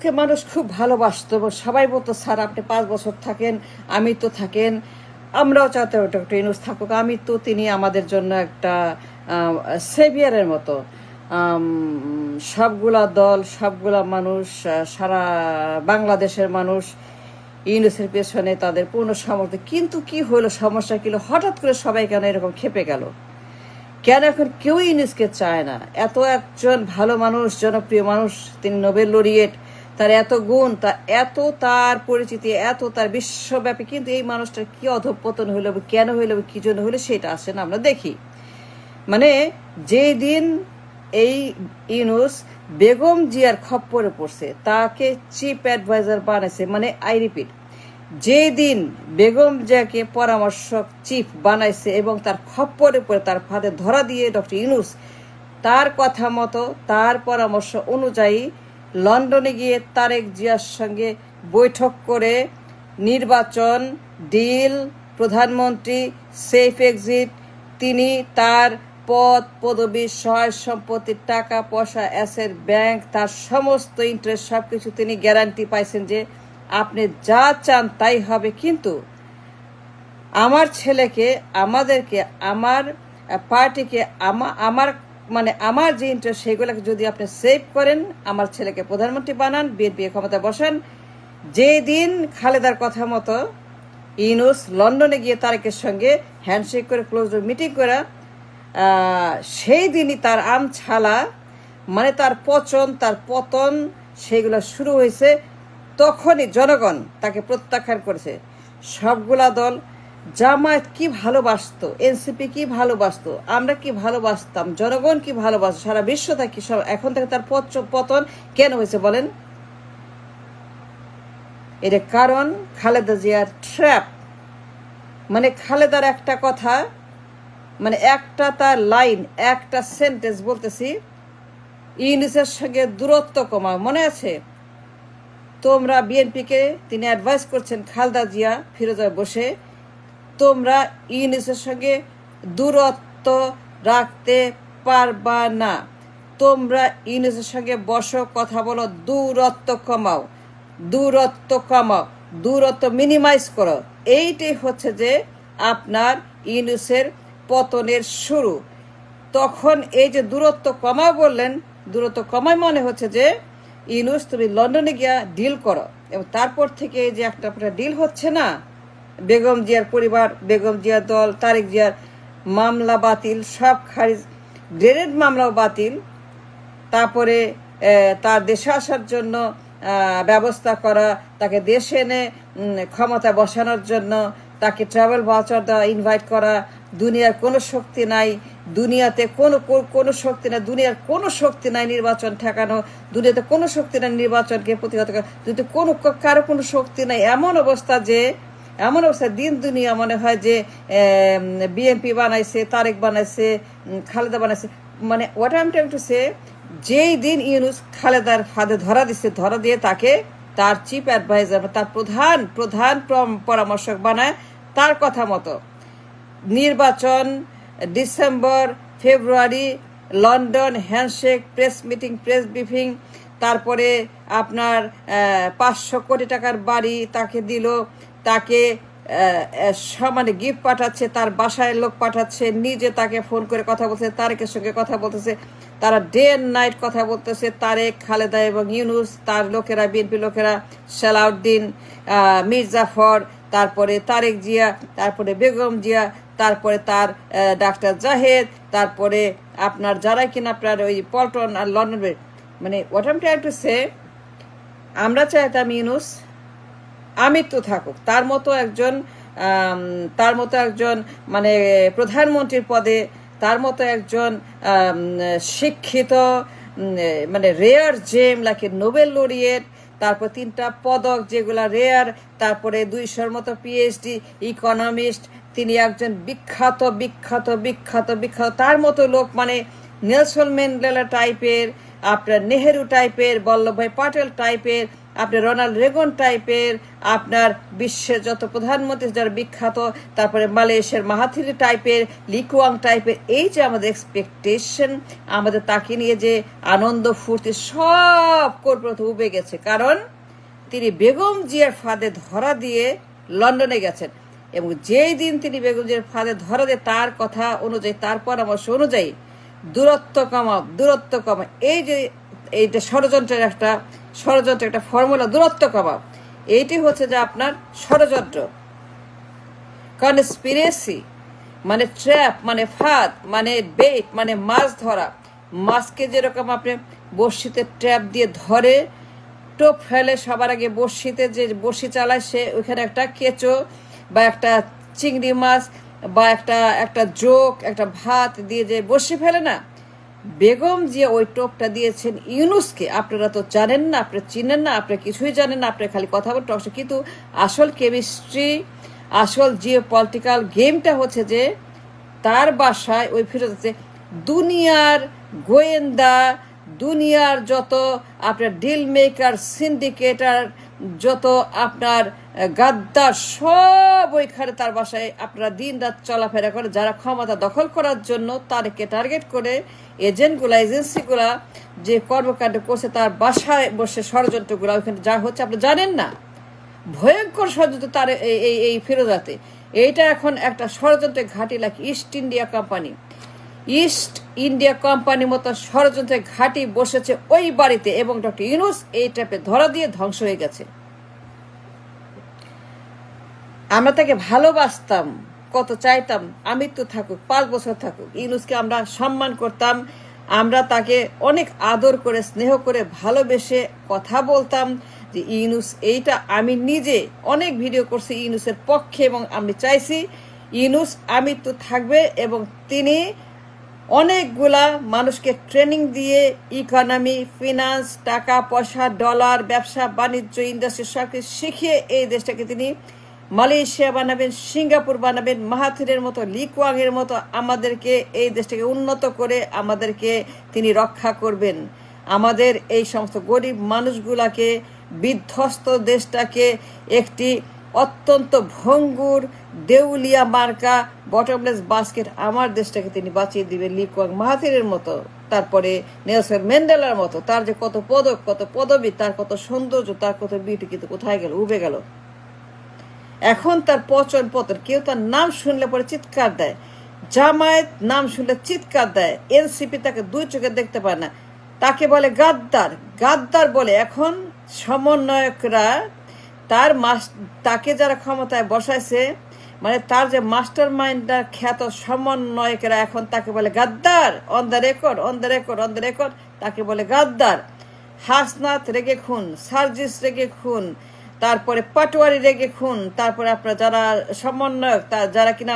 কে মানুষ খুব ভালোবাসতো এবং সবাই বলতো স্যার আপনি 5 বছর থাকেন, আমি তো থাকেন, আমরাও চাইতে ডক্টর ইউনূস থাকুক, আমি তো তিনি আমাদের জন্য একটা সেভিয়ারের মতো। সবগুলা দল, সবগুলা মানুষ, সারা বাংলাদেশের মানুষ ইউনূসের পেছনে তাদের পূর্ণ সমর্থন। কিন্তু কি হলো, সমস্যা কি হলো, হঠাৎ করে সবাই কেন এরকম খেপে গেল? কেন এখন কেউ ইউনূসকে চায় না? এত একজন ভালো মানুষ, জনপ্রিয় মানুষ, তিনি নোবেল লরিয়েট, তার এত গুণ, এত তার পরিচিতি, এত তার বিশ্বব্যাপী, কিন্তু এই মানুষটার কি অধঃপতন হইল, কেন হইল, কি জন্য হইলো, সেটা আসেন আমরা দেখি। মানে যেই দিন এই ইউনূস বেগম জিয়ার খপ্পরে পড়ছে, তাকে চিফ অ্যাডভাইজার বানাইছে, মানে আই রিপিট, যেই দিন বেগম জিয়াকে পরামর্শক চিফ বানাইছে এবং তার খপ্পরে পড়ে তার ফাঁদে ধরা দিয়ে ডক্টর ইউনূস তার কথা মতো, তার পরামর্শ অনুযায়ী লন্ডনে গিয়ে তারেক জিয়ার সঙ্গে বৈঠক করে নির্বাচন, ডিল, প্রধানমন্ত্রী, সেফ এক্সিট, তিনি তার পদ পদবী, সহায় সম্পত্তি, টাকা পয়সা, অ্যাসেট, ব্যাংক, তার সমস্ত ইন্টারেস্ট সবকিছু তিনি গ্যারান্টি পাইছেন যে আপনি যা চান তাই হবে। কিন্তু আমার ছেলেকে, আমাদেরকে, আমার পার্টিকে, আমার মানে আমার যে ইন্টারেস্ট সেগুলোকে যদি আপনি সেভ করেন, আমার ছেলেকে প্রধানমন্ত্রী বানান, বিএনপি ক্ষমতা বসান। যেদিন খালেদার কথা মতো ইউনূস লন্ডনে গিয়ে তারেকের সঙ্গে হ্যান্ডশেক করে ক্লোজ ডোর মিটিং করা, সেই দিনই তার আমছালা, মানে তার পচন, তার পতন, সেইগুলো শুরু হয়েছে। তখনই জনগণ তাকে প্রত্যাখ্যান করেছে। সবগুলা দল, জামায়াত কি ভালোবাসতো, এনসিপি কি ভালোবাসতো, আমরা কি ভালোবাসতাম, জনগণ কি ভালোবাসতো, সারা বিশ্ব থাকি সব, এখন থেকে তার পতন কেন হয়েছে বলেন? এটা কারণ খালেদা জিয়ার ট্র্যাপ। মানে খালেদার একটা কথা, মানে একটা তার লাইন, একটা সেন্টেন্স বলতেছি, ইউনূসের সঙ্গে দূরত্ব কমা। মনে আছে তোমরা বিএনপিকে তিনি অ্যাডভাইস করছেন, খালেদা জিয়া ফিরোজায় বসে, তোমরা ইউনূসের সঙ্গে দূরত্ব রাখতে পারবা না, তোমরা ইউনূসের সঙ্গে বসো, কথা বলো, দূরত্ব কমাও, দূরত্ব কমাও, দূরত্ব মিনিমাইজ করো। এইটাই হচ্ছে যে আপনার ইউনূসের পতনের শুরু। তখন এই যে দূরত্ব কমাও বললেন, দূরত্ব কমায় মনে হচ্ছে যে ইউনূস তুমি লন্ডনে গিয়া ডিল করো। এবং তারপর থেকে যে একটা ডিল হচ্ছে না, বেগম জিয়ার পরিবার, বেগম জিয়ার দল, তারেক জিয়ার মামলা বাতিল, সব খারিজ, গ্রেনেড মামলাও বাতিল, তারপরে তার দেশে আসার জন্য ব্যবস্থা করা, তাকে দেশে এনে ক্ষমতা বসানোর জন্য তাকে ট্রাভেল ভাউচার দেওয়া, ইনভাইট করা। দুনিয়ার কোনো শক্তি নাই, দুনিয়াতে কোনো শক্তি নাই, দুনিয়ার কোনো শক্তি নাই নির্বাচন ঠেকানো, দুনিয়াতে কোনো শক্তি নাই নির্বাচনকে প্রতিহত করা, দুনিয়াতে কারো কোনো শক্তি নাই। এমন অবস্থা দিন দুনিয়া মনে হয় যে বিএনপি বানাইছে, তারেক বানাইছে, খালেদা বানাইছে। মানে what I am trying to say, যেই দিন ইউনূস খালেদার ফাঁদে ধরা দিয়ে তাকে তার চিফ অ্যাডভাইজার, তার প্রধান পরামর্শক বানায়, তার কথা মতো নির্বাচন, December, February, London, handshake, press meeting, press briefing, তারপরে আপনার 500 কোটি টাকার বাড়ি তাকে দিল, তাকে মানে গিফট পাঠাচ্ছে, তার বাসায় লোক পাঠাচ্ছে, নিজে তাকে ফোন করে কথা বলছে, তারেকের সঙ্গে কথা বলতেছে, তারা ডে অ্যান্ড নাইট কথা বলতেছে, তারেক, খালেদা এবং ইউনূস, তার লোকেরা, বিএনপি লোকেরা, সালাউদ্দিন, মীর জাফর, তারপরে তারেক জিয়া, তারপরে বেগম জিয়া, তারপরে তার ডাক্তার জাহেদ, তারপরে আপনার যারা কিনা আপনার ওই পল্টন আর লন্ডন। মানে what I am trying to say, আমরা চাইতাম ইউনূস আমৃত্যু থাকুক, তার মতো একজন মানে প্রধানমন্ত্রীর পদে, তার মতো একজন শিক্ষিত, মানে rare gem, like Nobel laureate, তারপর 3টা পদক যেগুলা রেয়ার, তারপরে 200-র মতো পিএইচডি, ইকোনমিস্ট, তিনি একজন বিখ্যাত, তার মতো লোক, মানে নেলসন ম্যান্ডেলা টাইপের, আপনার নেহেরু টাইপের, বল্লভভাই পাটেল টাইপের, আপনার রোনাল্ড রেগন টাইপের, আপনার বিশ্বের যত প্রধানমন্ত্রী যারা বিখ্যাত, তারপরে মালয়েশিয়ার মাহাথির টাইপের, লিকুয়াং টাইপের, এই যে আমাদের এক্সপেকটেশন, আমাদের তাকে নিয়ে যে আনন্দ ফুর্তি সব কর্পূরত উবে গেছে। কারণ তিনি বেগম জিয়ার ফাঁদে ধরা দিয়ে লন্ডনে গেছেন, এবং যেই দিন তিনি বেগম জিয়ার ফাঁদে ধরা দিয়ে তার কথা অনুযায়ী, তার পরামর্শ অনুযায়ী দূরত্ব কমা, এইটা ষড়যন্ত্রের একটা ফর্মুলা, দূরত্ব কমা, এইটি হচ্ছে যে আপনার ষড়যন্ত্র, কনস্পিরেসি, মানে ট্র্যাপ, মানে ফাঁদ, মানে বেট, মানে মাছ ধরা। মাছকে যেরকম আপনি বড়শিতে ট্র্যাপ দিয়ে ধরে, টোপ ফেলে, সবার আগে বড়শিতে যে বড়শি চালায় সে ওইখানে একটা কেঁচো বা একটা চিংড়ি মাছ বা একটা জোক, একটা ভাত দিয়ে যে বড়শি ফেলে না, বেগম জিয়া ওই টোপটা দিয়েছেন ইউনুসকে। আপনারা তো জানেন না, আপনি চিনেন না, আপনি কিছুই জানেন না, আপনি খালি কথা বলতে টকশো। কিন্তু আসল কেমিস্ট্রি, আসল জিও পলিটিক্যাল গেমটা হচ্ছে যে তার বাসায় ওই ফিরোজে দুনিয়ার গোয়েন্দা, দুনিয়ার যত আপনার ডিল মেকার, সিন্ডিকেটার, যত আপনার গাদ্দার, সব ওইখানে তার বাসায় আপনারা দিন রাত চলাফেরা করে, যারা ক্ষমতা দখল করার জন্য তারকে টার্গেট করে এজেন্টগুলা, এজেন্সিগুলা যে কর্মকাণ্ড করছে তার বাসায় বসে ষড়যন্ত্রগুলা ওইখানে যা হচ্ছে আপনি জানেন না। ভয়ঙ্কর ষড়যন্ত্র তার এই ফিরোজাতে। এইটা এখন একটা ষড়যন্ত্রের ঘাঁটি, লাগে ইস্ট ইন্ডিয়া কোম্পানি মতো ষড়যন্ত্রের ঘাঁটি বসেছে ওই বাড়িতে, এবং ডক্টর ইউনুস এই টাইপে ধরা দিয়ে ধ্বংস হয়ে গেছে। আমরা তাকে ভালোবাসতাম, কত চাইতাম আমৃত্যু থাকুক, 5 বছর থাকুক। ইউনুসকে আমরা সম্মান করতাম, আমরা তাকে অনেক আদর করে, স্নেহ করে, ভালোবেসে কথা বলতাম যে ইউনুস এইটা। আমি নিজে অনেক ভিডিও করছি ইউনুসের পক্ষে, এবং আমি চাইছি ইউনুস আমৃত্যু থাকবে, এবং তিনি অনেকগুলা মানুষকে ট্রেনিং দিয়ে ইকোনমি, ফিনান্স, টাকা পয়সা, ডলার, ব্যবসা বাণিজ্য, ইন্ডাস্ট্রি সব কিছু শিখিয়ে এই দেশটাকে তিনি মালয়েশিয়া বানাবেন, সিঙ্গাপুর বানাবেন, মাহাথিরের মতো, লিকুয়াংয়ের মতো আমাদেরকে এই দেশটাকে উন্নত করে আমাদেরকে তিনি রক্ষা করবেন। আমাদের এই সমস্ত গরিব মানুষগুলাকে, বিধ্বস্ত দেশটাকে একটি অত্যন্ত ভঙ্গুর, দেউলিয়া মার্কা, বটমলেস বাস্কেট আমার দেশটাকে তিনি বাঁচিয়ে দিবেন লিকুয়াং, মাহাথিরের মতো, তারপরে নেলসন ম্যান্ডেলার মতো। তার যে কত পদক, কত পদবী, তার কত সৌন্দর্য, তার কত বিউটি, কিন্তু কোথায় গেল? উবে গেল। এখন তার পতন, কেউ তার নাম শুনলে পরে চিৎকার দেয়, জামায়াত নাম শুনলে চিৎকার দেয়, এনসিপি তাকে 2 চোখে দেখতে পায় না, তাকে বলে গাদ্দার বলে। এখন সমন্বয়করা তাকে যারা ক্ষমতায় বসাইছে, মানে তার যে মাস্টার মাইন্ডার খ্যাত সমন্বয়কেরা এখন তাকে বলে গাদ্দার। অন দ্য রেকর্ড তাকে বলে গাদ্দার। হাসনাত রেগে খুন, সার্জিস রেগে খুন, তারপরে পাটোয়ারি রেগে খুন, তারপরে আপনার যারা সমন্বয়ক, যারা কিনা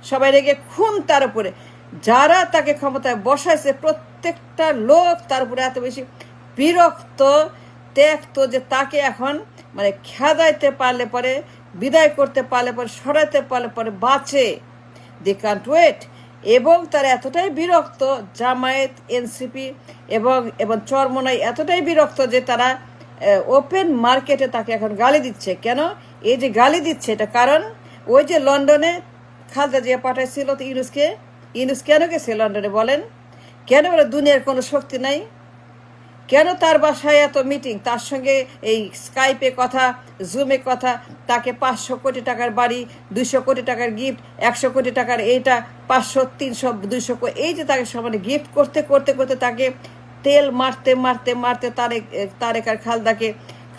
সবাই রেগে খুন। তার উপরে যারা তাকে ক্ষমতায় বসাইছে প্রত্যেকটা লোক তার উপরে এত বেশি বিরক্ত, ত্যক্ত, যে তাকে এখন মানে খেদাইতে পারলে পরে, বিদায় করতে পারলে পরে, সরাইতে পারলে পরে বাঁচে। They can't wait. এবং তারা এতটাই বিরক্ত, জামায়াত, এনসিপি এবং চরমোনাই এতটাই বিরক্ত যে তারা ওপেন মার্কেটে তাকে এখন গালি দিচ্ছে। কেন এই যে গালি দিচ্ছে? এটা কারণ ওই যে লন্ডনে খালেদা জিয়া পাঠাইছিল তো ইউনুস কেন গেছে লন্ডনে বলেন? কেন? বলে দুনিয়ার কোনো শক্তি নাই। কেন তার বাসায় এত মিটিং, তার সঙ্গে এই স্কাইপে কথা, জুমে কথা, তাকে 500 কোটি টাকার বাড়ি, 200 কোটি টাকার গিফট, 100 কোটি টাকার এইটা, 500, 300, 200, এই যে তাকে সমানে গিফট করতে করতে করতে তাকে তেল মারতে মারতে মারতে তারেক আর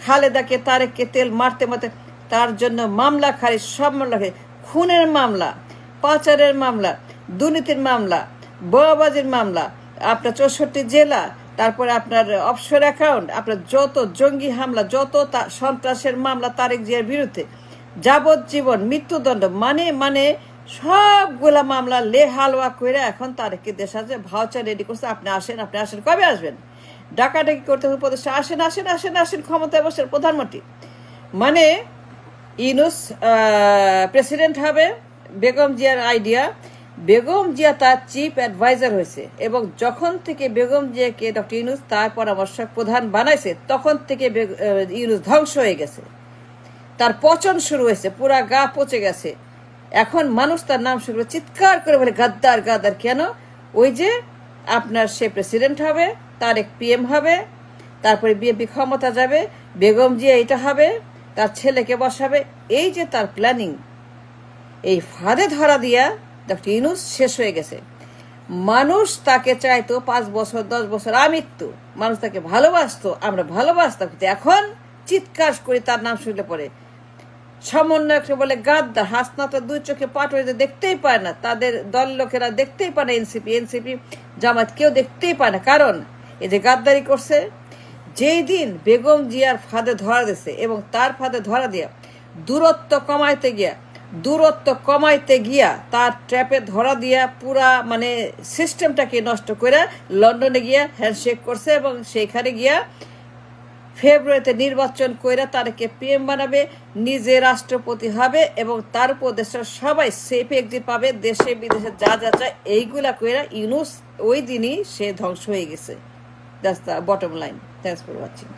খালেদাকে তারেককে তেল মারতে মারতে তার জন্য মামলা খারিজ, সব মামলা খারিজ, খুনের মামলা, পাচারের মামলা, দুর্নীতির মামলা, বোয়াবাজির মামলা, আপনার 64 জেলা, তারপরে আপনার অফশোর অ্যাকাউন্ট, আপনার যত জঙ্গি হামলা, যত সন্ত্রাসের মামলা তারেক জিয়ার বিরুদ্ধে, যাবজ্জীবন, মৃত্যুদণ্ড, মানে সবগুলা মামলা হালুয়া করে এখন তারেককে দেশ আছে ভাউচার রেডি করছে। আপনি আসেন, কবে আসবেন? ডাকাডাকি করতে উপদেষ্টা আসেন ক্ষমতায় বসে প্রধানমন্ত্রী। মানে ইউনুস প্রেসিডেন্ট হবে, বেগম জিয়ার আইডিয়া, বেগম জিয়া তার চিফ অ্যাডভাইজার হয়েছে এবং যখন থেকে বেগম জিয়াকে ডক্টর ইউনূস তার পরামর্শক প্রধান বানাইছে তখন থেকে ইউনূস ধ্বংস হয়ে গেছে, তার পচন শুরু হয়েছে, পুরা গা পচে গেছে। এখন মানুষ তার নাম শুরু চিৎকার করে বলে গাদ্দার গাদ্দার। কেন? ওই যে আপনার সে প্রেসিডেন্ট হবে, তার এক পিএম হবে, তারপরে বিএনপি ক্ষমতা যাবে, বেগম জিয়া এটা হবে, তার ছেলেকে বসাবে, এই যে তার প্ল্যানিং, এই ফাঁদে ধরা দিয়া ডক্টর ইউনূস শেষ হয়ে গেছে। মানুষ তাকে চাইতো 5 বছর 10 বছর আমৃত্যু, মানুষ তাকে ভালোবাসতো, আমরা ভালোবাসতাম, কিন্তু এখন চিৎকার করে তার নাম শুনলে পরে সমন্বয়ক বলে গাদ্দার। হাসনা তো 2 চোখে পাট হয়ে দেখতেই পায় না, তাদের দল লোকেরা দেখতেই পায় না, এনসিপি জামাত কেউ দেখতেই পায় না, কারণ এই যে গাদ্দারি করছে। যেই দিন বেগম জিয়ার ফাঁদে ধরা দিয়েছে এবং তার ফাঁদে ধরা দিয়া দূরত্ব কমাইতে গিয়া তার ট্র্যাপে ধরা দিয়া পুরা মানে সিস্টেমটাকে নষ্ট করে লন্ডনে গিয়া হ্যান্ডশেক করছে এবং সেইখানে গিয়া ফেব্রুয়ারিতে নির্বাচন করে তারকে পিএম বানাবে, নিজে রাষ্ট্রপতি হবে এবং তার উপর দেশের সবাই সেফ এক্সিট পাবে, দেশে বিদেশে যা যা চায় এইগুলা কইরা ইউনূস ওই দিনই সে ধ্বংস হয়ে গেছে। That's the bottom line. Thanks for watching.